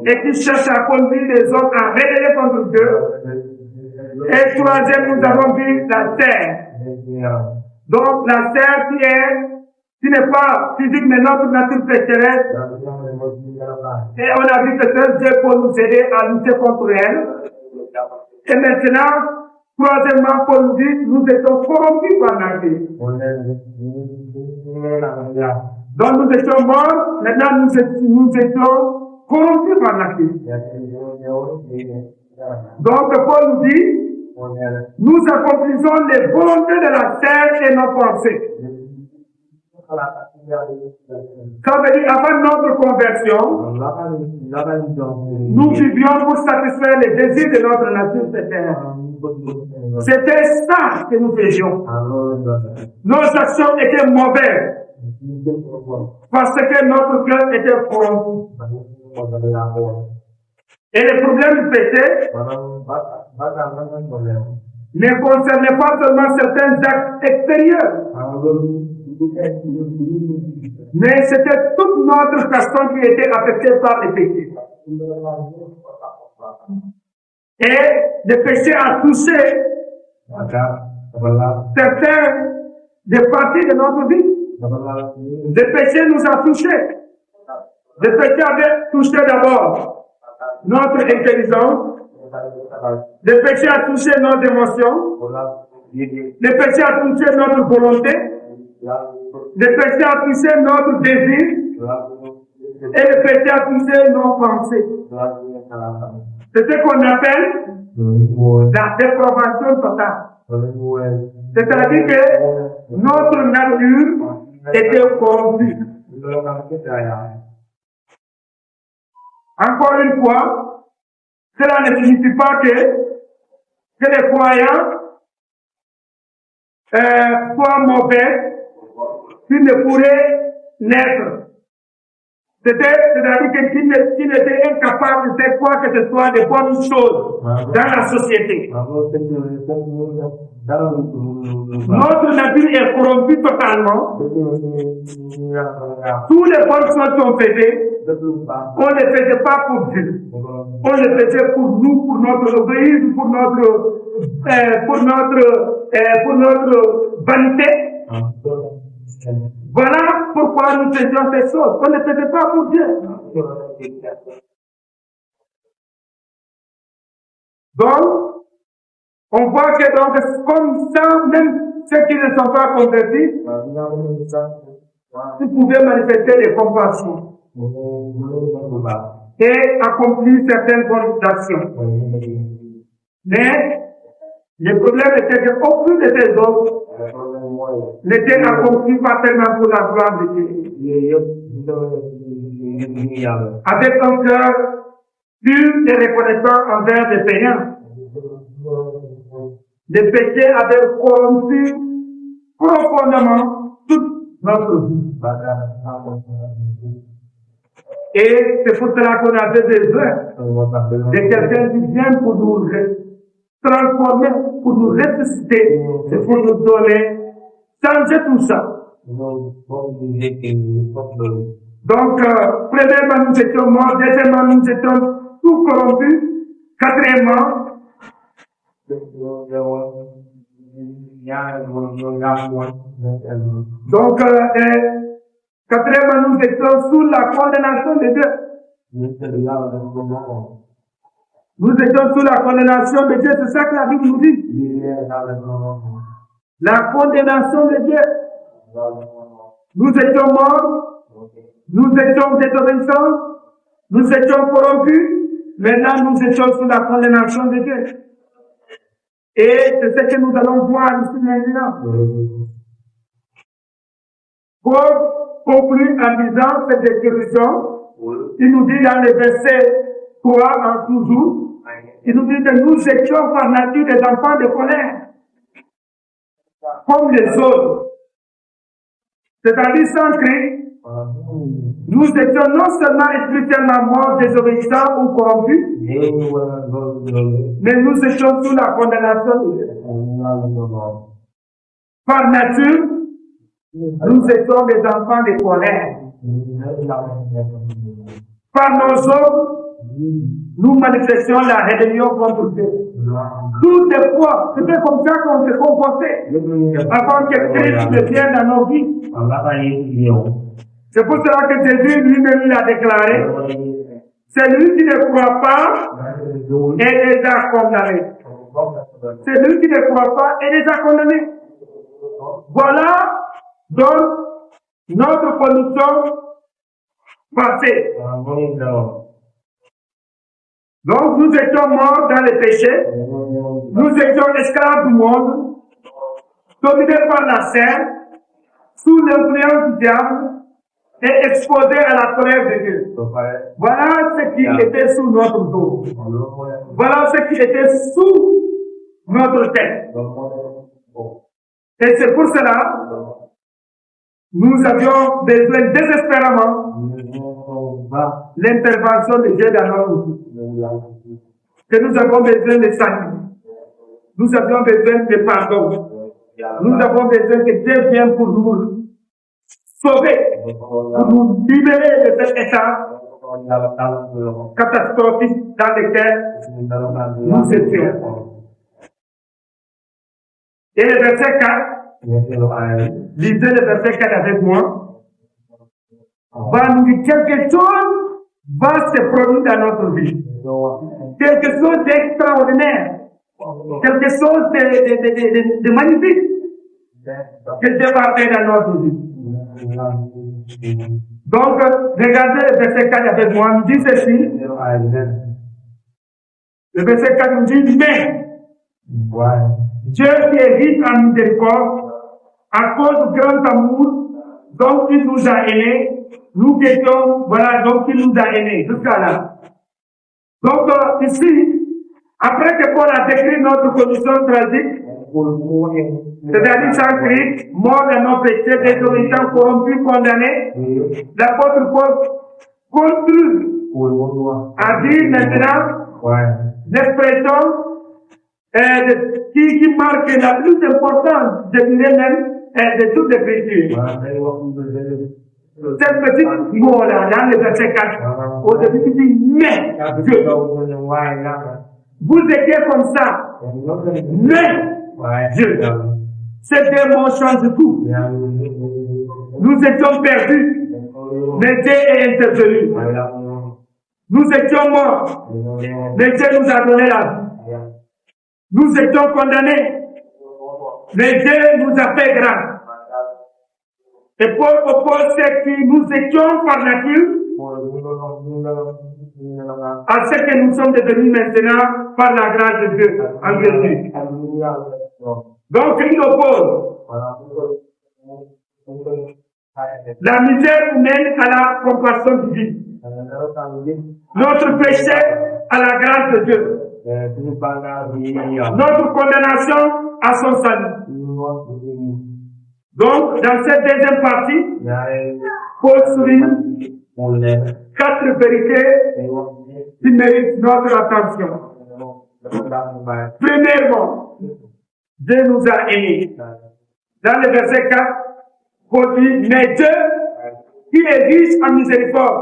A: et qui cherche à conduire les hommes à révéler contre Dieu. Et troisième, nous avons vu la terre. Donc la terre qui n'est pas physique mais notre nature pécheresse. Et on a vu que seul Dieu peut nous aider à lutter contre elle. Et maintenant, troisièmement, Paul nous dit, nous étions corrompus par la vie. Donc nous étions morts, maintenant nous étions corrompus par la vie. Donc Paul nous dit, nous accomplissons les volontés de la terre et nos pensées. Ça veut dire, avant notre conversion, nous vivions pour satisfaire les désirs de notre nature pécheresse. C'était ça que nous faisions. Nos actions étaient mauvaises parce que notre cœur était corrompu. Et le problème du péché ne concernait pas seulement certains actes extérieurs, mais c'était toute notre personne qui était affectée par le péché. Et le péché a touché certaines des parties de notre vie. Le péché nous a touchés. Le péché avait touché d'abord notre intelligence. Le péché a touché nos émotions. Le péché a touché notre volonté. Le péché a touché notre désir. Et le péché a touché nos pensées. C'est ce qu'on appelle la dépravation totale. C'est-à-dire que notre nature était corrompue. Encore une fois, cela ne signifie pas que les croyants soient mauvais s'ils ne pourraient naître. C'est-à-dire qu'ils étaient incapables de faire quoi que ce soit de bonnes choses dans la société. Notre nature est corrompue totalement. Tous les bonnes choses qu'on faisait, on ne les faisait pas pour Dieu. On les faisait pour nous, pour notre égoïsme, pour notre vanité. Voilà pourquoi nous faisions ces choses. On ne les faisait pas pour Dieu. Donc, On voit que donc, comme ça, même ceux qui ne sont pas convertis, ils pouvaient manifester des compassions et accomplir certaines bonnes actions. Mais le problème était qu'aucune de ces autres n'était accompli pas tellement pour la gloire de Dieu. Avec un cœur pur et reconnaissant envers les payants. Les péchés avaient corrompu profondément toute notre vie. Et c'est pour cela qu'on avait besoin de quelqu'un qui vient pour nous transformer, pour nous ressusciter, et pour nous donner, changer tout ça. Donc, premièrement, nous étions morts, deuxièmement, nous étions tout corrompus, quatrièmement, donc, quatrièmement, nous étions sous la condamnation de Dieu. Nous étions sous la condamnation de Dieu, c'est ça que la Bible nous dit. La condamnation de Dieu. Nous étions morts, nous étions désobéissants, nous étions corrompus, maintenant nous étions sous la condamnation de Dieu. Et c'est ce que nous allons voir ici maintenant. Pour conclure en disant cette description, il nous dit dans le verset 3 en toujours, il nous dit que nous étions par nature des enfants de colère, comme les autres. C'est-à-dire sans Christ, nous étions non seulement spirituellement morts, désobéissants ou corrompus, mais nous étions sous la condamnation de Dieu. Par nature, nous étions des enfants de colère. Par nos œuvres, nous manifestions la rébellion contre Dieu. Toutes les fois, c'était comme ça qu'on se comportait avant que Christ ne vienne dans nos vies. C'est pour cela que Jésus lui-même l'a déclaré. Celui qui ne croit pas est déjà condamné. Celui qui ne croit pas est déjà condamné. Voilà donc notre condition passée. Donc nous étions morts dans les péchés, nous étions esclaves du monde, dominés par la chair, sous l'influence du diable et exposés à la colère de Dieu. Voilà ce qui était sous notre dos. Voilà ce qui était sous notre tête. Et c'est pour cela nous avions besoin désespérément l'intervention de Dieu dans notre vie. Que nous avons besoin de salut. Nous avions besoin de pardon. Nous avons besoin que Dieu vienne pour nous sauver, pour nous libérer de cet état catastrophique dans lequel nous étions. Et le verset 4, lisez le verset 4 avec moi, va nous dire quelque chose va se produire dans notre vie. Quelque chose d'extraordinaire. Quelque chose de magnifique. Que Dieu va faire dans notre vie. Donc, regardez le verset 4 avec moi, nous dit ceci. Le verset 4 nous dit, mais Dieu qui est riche en miséricorde, à cause du grand amour dont il nous a aimés, nous qui étions, voilà, donc il nous a aimés, jusqu'à là. Donc, ici, après que Paul a décrit notre condition tragique, c'est-à-dire sans Christ, mort dans nos péchés, désobéissants, corrompus, condamnés, l'apôtre Paul continue à dire maintenant l'expression qui marque la plus importante, je dirais même, de toutes les Écritures. Cette petite mot-là, dans le verset 4, au début, il dit, mais Dieu, vous étiez comme ça, mais Dieu, ces deux mots changent tout. Nous étions perdus, mais Dieu est intervenu. Nous étions morts, mais Dieu nous a donné la vie. Nous étions condamnés. Mais Dieu nous a fait grâce. Et Paul oppose ce que nous étions par nature à ce que nous sommes devenus maintenant par la grâce de Dieu en Jésus. Donc il oppose la misère humaine à la compassion divine. Notre péché à la grâce de Dieu. Notre condamnation à son salut. Donc, dans cette deuxième partie, Paul souligne 4 vérités qui méritent notre attention. Premièrement, Dieu nous a aimés. Dans le verset 4, Paul dit, mais Dieu, qui est riche en miséricorde,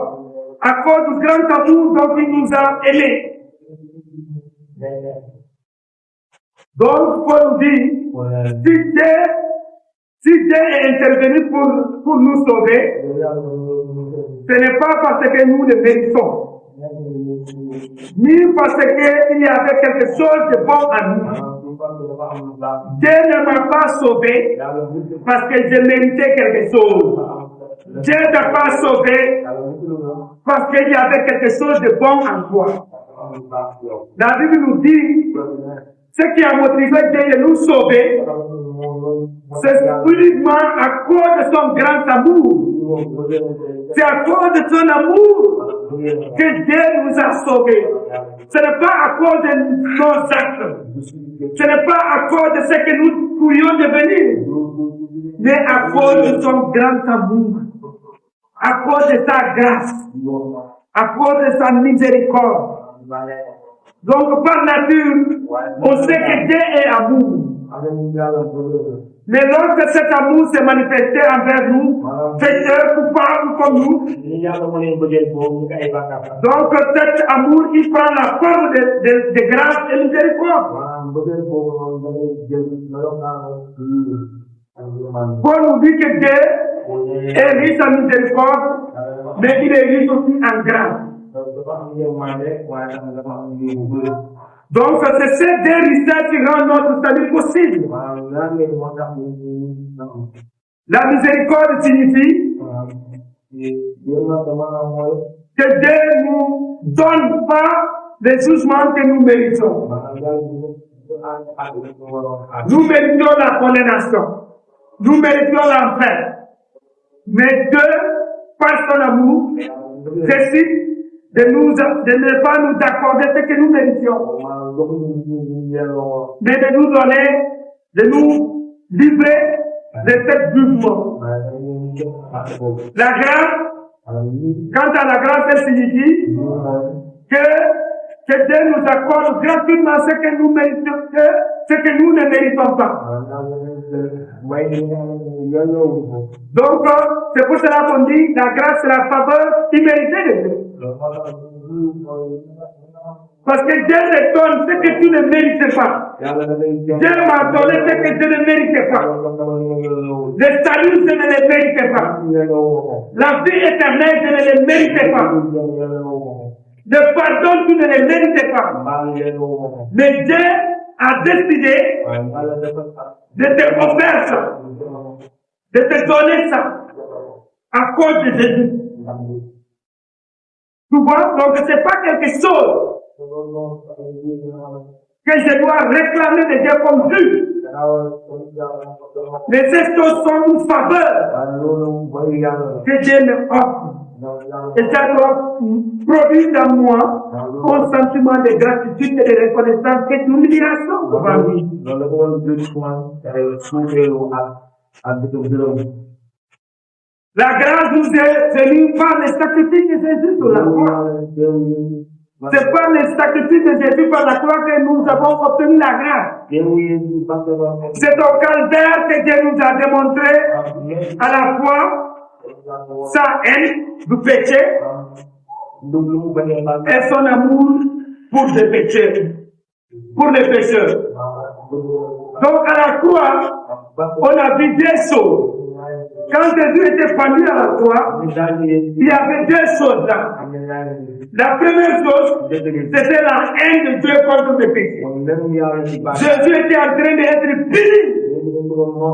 A: à cause du grand amour dont il nous a aimés. Donc, Paul nous dit, si Dieu est intervenu pour nous sauver, ce n'est pas parce que nous le méritons, ni parce qu'il y avait quelque chose de bon à nous. Dieu ne m'a pas sauvé parce que je méritais quelque chose. Dieu ne t'a pas sauvé parce qu'il y avait quelque chose de bon en toi. La Bible nous dit, ce qui a motivé Dieu de nous sauver, c'est uniquement à cause de son grand amour. C'est à cause de son amour que Dieu nous a sauvés. Ce n'est pas à cause de nos actes. Ce n'est pas à cause de ce que nous pourrions devenir. Mais à cause de son grand amour. À cause de sa grâce. À cause de sa miséricorde. Donc, par nature, on sait que Dieu est amour. Mais lorsque cet amour s'est manifesté envers nous, pécheurs, coupables comme nous, donc cet amour, il prend la forme de grâce et miséricorde. Paul nous dit que Dieu est riche en miséricorde, mais il est riche aussi en grâce. Donc, c'est ces deux richesses qui rendent notre salut possible. La miséricorde signifie que Dieu ne nous donne pas les jugements que nous méritons. Nous méritons la condamnation. Nous méritons l'enfer. Mais Dieu, par son amour, décide de ne pas nous accorder ce que nous méritions, mais de nous donner, de nous livrer de cette jugement. La grâce, quant à la grâce, elle signifie que Dieu nous accorde gratuitement ce que nous méritons, ce que nous ne méritons pas. Donc, c'est pour cela qu'on dit la grâce, c'est la faveur imméritée de Dieu. Parce que Dieu te donne ce que tu ne mérites pas. Dieu m'a donné ce que je ne méritais pas. Le salut, je ne le méritais pas. La vie éternelle, je ne le méritais pas. Le pardon, tu ne le méritais pas. Mais Dieu a décidé de te offrir ça, de te donner ça, à cause de Jésus. Tu vois, donc c'est pas quelque chose que je dois réclamer de Dieu comme juge. Mais ces choses sont une faveur que Dieu me offre. Et ça doit produire dans moi un sentiment de gratitude et de reconnaissance qui est une libération devant lui. La grâce nous est venue par les sacrifices de Jésus sur la croix. C'est par les sacrifices de Jésus par la croix que nous avons obtenu la grâce. C'est au calvaire que Dieu nous a démontré à la fois sa haine du péché et son amour pour les pécheurs. Pour les pécheurs. Donc à la croix, on a vu des choses. Quand Jésus était pendu à la croix, il y avait deux choses là. La première chose, c'était la haine de Dieu contre le péché. Jésus était en train d'être puni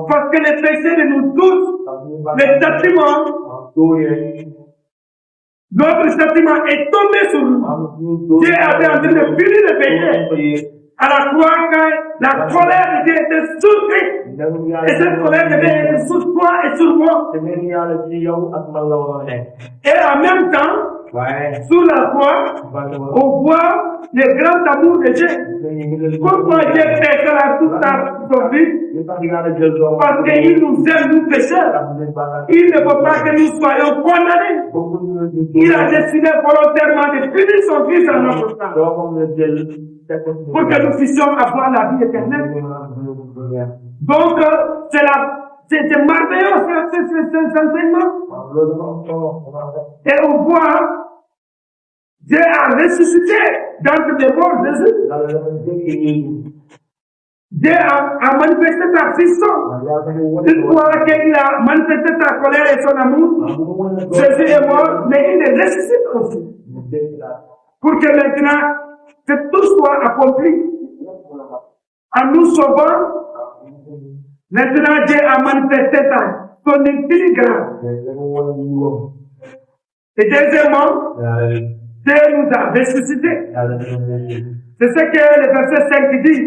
A: parce que les péchés de nous tous, les châtiments, notre châtiment est tombé sur nous. Dieu était en train de punir le péché. À la croix, quand la colère de Dieu était sur Christ, et cette colère de Dieu était sur toi et sur moi. Et en même temps, sous la croix, on voit le grand amour de Dieu. Pourquoi Dieu fait cela toute sa vie? Parce qu'il nous aime, nous pécheurs. Il ne veut pas que nous soyons condamnés. Il a décidé volontairement de punir son fils en notre temps, pour que nous puissions avoir la vie éternelle. Donc, c'est merveilleux cet enseignement. Et on voit, Dieu a ressuscité dans les morts Jésus. Dieu a manifesté sa puissance. Une fois qu'il a manifesté sa colère et son amour, Jésus est mort, mais il est ressuscité aussi. Pour que maintenant, que tout soit accompli. En nous sauvant, maintenant Dieu a manifesté son infinie grâce. Et deuxièmement, Dieu nous a ressuscités. C'est ce que le verset 5 dit.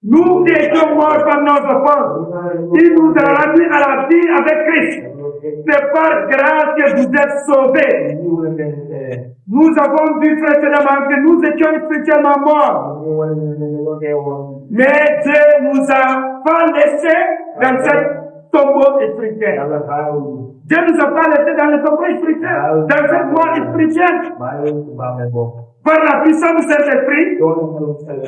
A: Nous qui étions morts par nos offenses, il nous a rendus à la vie avec Christ. C'est par grâce que vous êtes sauvés. Nous avons vu précédemment que nous étions spirituellement morts. Mais Dieu nous a pas laissés dans cette tombeau spirituel. Dieu nous a pas laissés dans le tombeau spirituel, dans cette mort spirituelle. Par la puissance de cet esprit,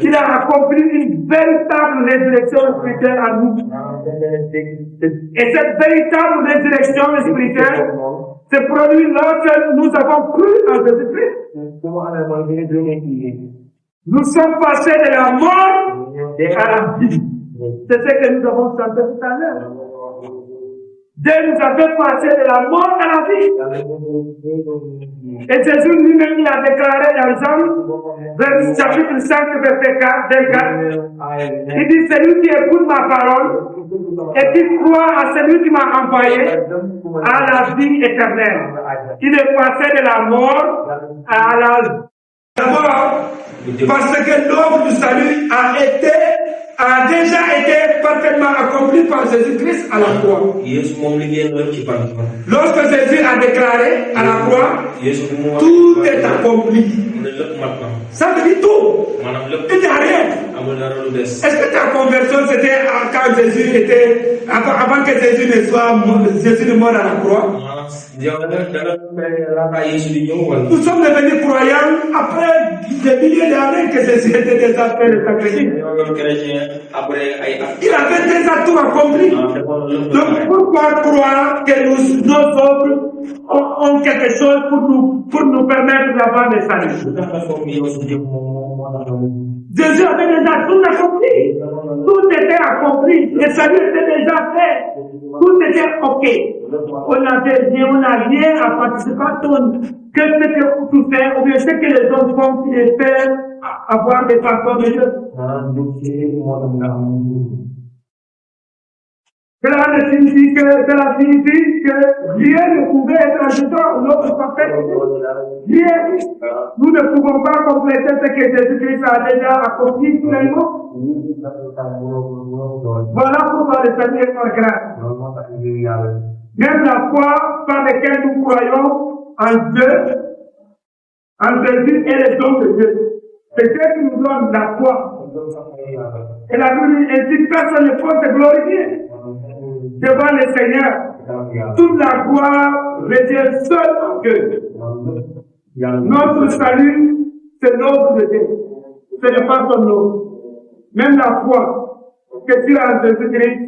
A: il a accompli une véritable résurrection spirituelle à nous. Et cette véritable résurrection spirituelle se produit lorsque nous avons cru en Jésus-Christ. Nous sommes passés de la mort à la vie. C'est ce que nous avons chanté tout à l'heure. Dieu nous a fait passer de la mort à la vie. Et Jésus lui-même, il a déclaré dans Jean, chapitre 5, verset 24, il dit, celui qui écoute ma parole et qui croit à celui qui m'a envoyé à la vie éternelle. Il est passé de la mort à la vie. D'abord, parce que l'œuvre du salut a déjà été parfaitement accompli par Jésus-Christ à la croix. Lorsque Jésus a déclaré à la croix, tout est accompli. Ça veut dire tout. Il n'y a rien. Est-ce que ta conversion c'était quand Jésus était, avant que Jésus ne mort à la croix? Nous sommes devenus croyants après des milliers d'années que Jésus était déjà fait le sacrifice. Il avait déjà tout accompli. Donc pourquoi croire que nos œuvres ont quelque chose pour nous permettre d'avoir des saluts? Jésus avait déjà tout accompli. Tout était accompli. Le salut était déjà fait. Tout était OK. On n'a rien à participer à tout. Que ce que tu fais, ou bien ce que les hommes font, qui les fait avoir des façons de Dieu. Cela signifie que rien ne pouvait être ajouté à notre parfait. Rien. Nous ne pouvons pas compléter ce que Jésus-Christ a déjà accompli pleinement. Voilà pourquoi le salut est par grâce. Même la foi par laquelle nous croyons en Dieu, en Jésus et les dons de Dieu. C'est Dieu qui nous donne la foi. Et la Bible dit personne ne peut se glorifier devant le Seigneur. Toute la gloire revient seul en Dieu. Notre salut, c'est l'œuvre de Dieu. Ce n'est pas son œuvre. Même la foi que tu as en Jésus-Christ,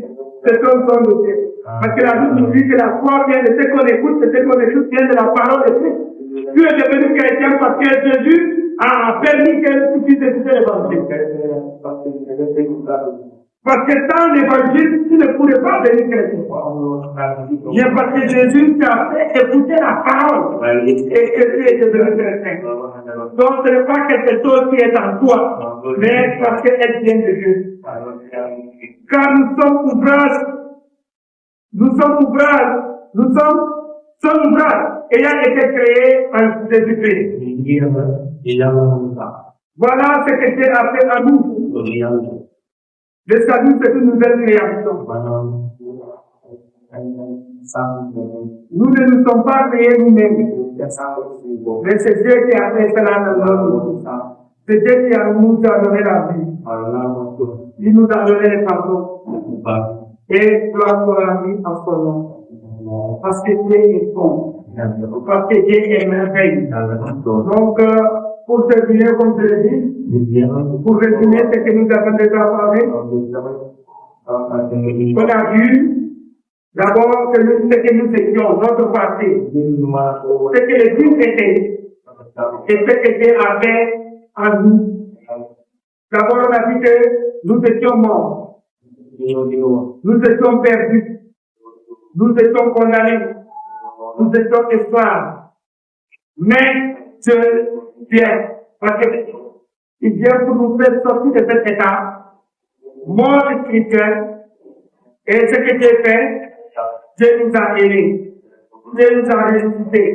A: c'est un don de Dieu. Parce que la Bible nous dit que la foi vient de ce qu'on écoute, c'est ce qu'on écoute vient de la parole de Dieu. Tu es devenu chrétien parce que Jésus a permis que tu puisses écouter l'évangile. Parce que dans l'évangile, tu ne pourrais pas devenir chrétien. Bien parce que Jésus t'a fait écouter la parole et que tu es devenu chrétien. Donc ce n'est pas quelque chose qui est en toi, mais parce qu'elle vient de Dieu. Car nous sommes ouvrages, son ouvrage ayant été créé en Jésus-Christ. Voilà ce que Dieu a fait à nous. Le salut, c'est une nouvelle création. Nous ne nous sommes pas créés nous-mêmes. Mais c'est Dieu qui a fait cela dans notre vie. C'est Dieu qui nous a donné la vie. Il nous a donné les pardons. Et gloire soit la vie en son nom. Parce que Dieu est bon. Parce que Dieu est merveilleux. Donc, pour terminer, comme je l'ai dit, pour résumer ce que nous avons déjà parlé, on a vu d'abord ce que nous étions, notre passé, ce que le Dieu était et ce que Dieu avait en nous. D'abord, on a vu que nous étions morts, nous étions perdus, nous étions condamnés, nous étions esclaves. Mais Dieu vient, parce qu'il vient pour nous faire sortir de cet état, mort spirituel, et ce que Dieu fait, Dieu nous a aimés, Dieu nous a ressuscités,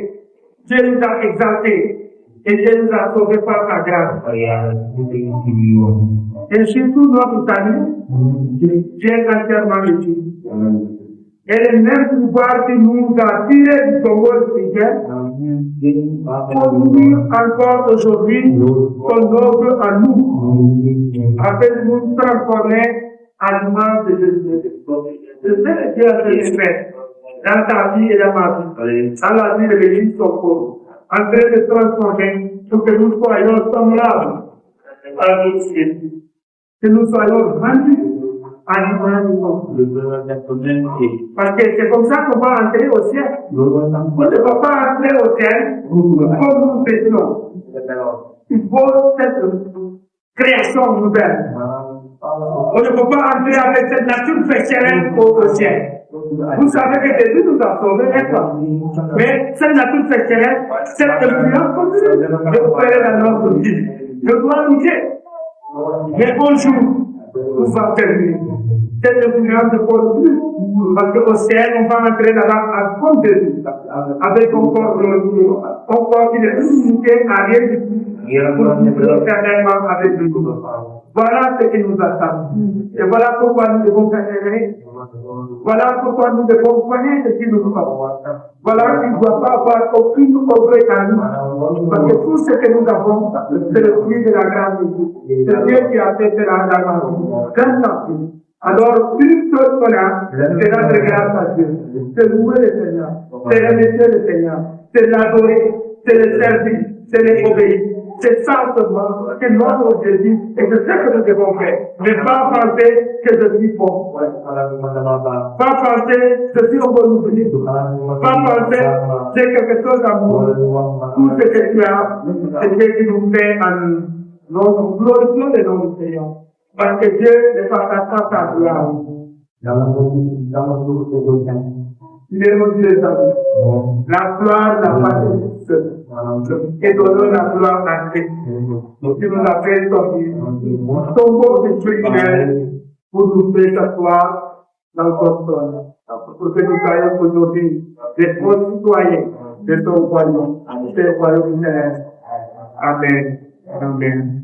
A: Dieu nous a exaltés, et Dieu nous a sauvés par sa grâce. Et surtout notre salut, Dieu est entièrement utile. Et le même pouvoir qui nous a tirés du tombeau spirituel continue encore aujourd'hui son œuvre en nous, afin de nous transformer à l'image de Jésus. C'est ce que Dieu a fait dans ta vie et dans ma vie, dans la vie de l'Église Soko, en train de transformer pour que nous soyons semblables à Jésus, que nous soyons rendus à l'image de Jésus. Parce que c'est comme ça qu'on va entrer au ciel. On ne va pas entrer au ciel comme nous faisons. Il faut cette création nouvelle. On ne peut pas entrer avec cette nature pécheresse au ciel. Vous savez que Jésus nous a sauvés, n'est-ce pas? Mais cette nature pécheresse, cette influence continue de faire dans notre vie. Je dois nous dire. Mais bonjour. Nous va terminer. Cette influence ne pose plus. Parce qu'au ciel, on va entrer là-bas à fond de Jésus. Avec un corps glorifié. Un corps qui n'est plus limité à rien du tout. Pour vivre éternellement avec Dieu. Voilà ce qui nous attend. Et voilà pourquoi nous devons persévérer. Voilà pourquoi nous devons connaître ce qui nous faut. Voilà qu'il ne doit pas avoir aucune œuvre à nous. Parce que tout ce que nous avons, c'est le fruit de la grâce de Dieu. C'est Dieu qui a fait cela dans ma vie. Alors, une chose qu'on a, c'est rendre grâce à Dieu. C'est louer le Seigneur. C'est remercier le Seigneur. C'est l'adorer. C'est le servir. C'est l'obéir. C'est ça seulement que notre Jésus et c'est ce que nous devons faire. Ne pas penser que je suis bon. Pas penser que je suis un bon ouvrier. Pas penser que c'est quelque chose à moi. Tout ce que tu as, c'est ce qui nous fait en nous glorifions le nom du Seigneur. Parce que Dieu ne partage pas sa gloire. Il est rendu les amis. La gloire n'a pas de seul. Et donnons la gloire à Christ. Qui nous a fait sortir. Son corps spirituel pour nous faire s'asseoir dans son trône. Pour que nous soyons aujourd'hui des bons citoyens de son royaume. C'est le royaume. Amen. Amen.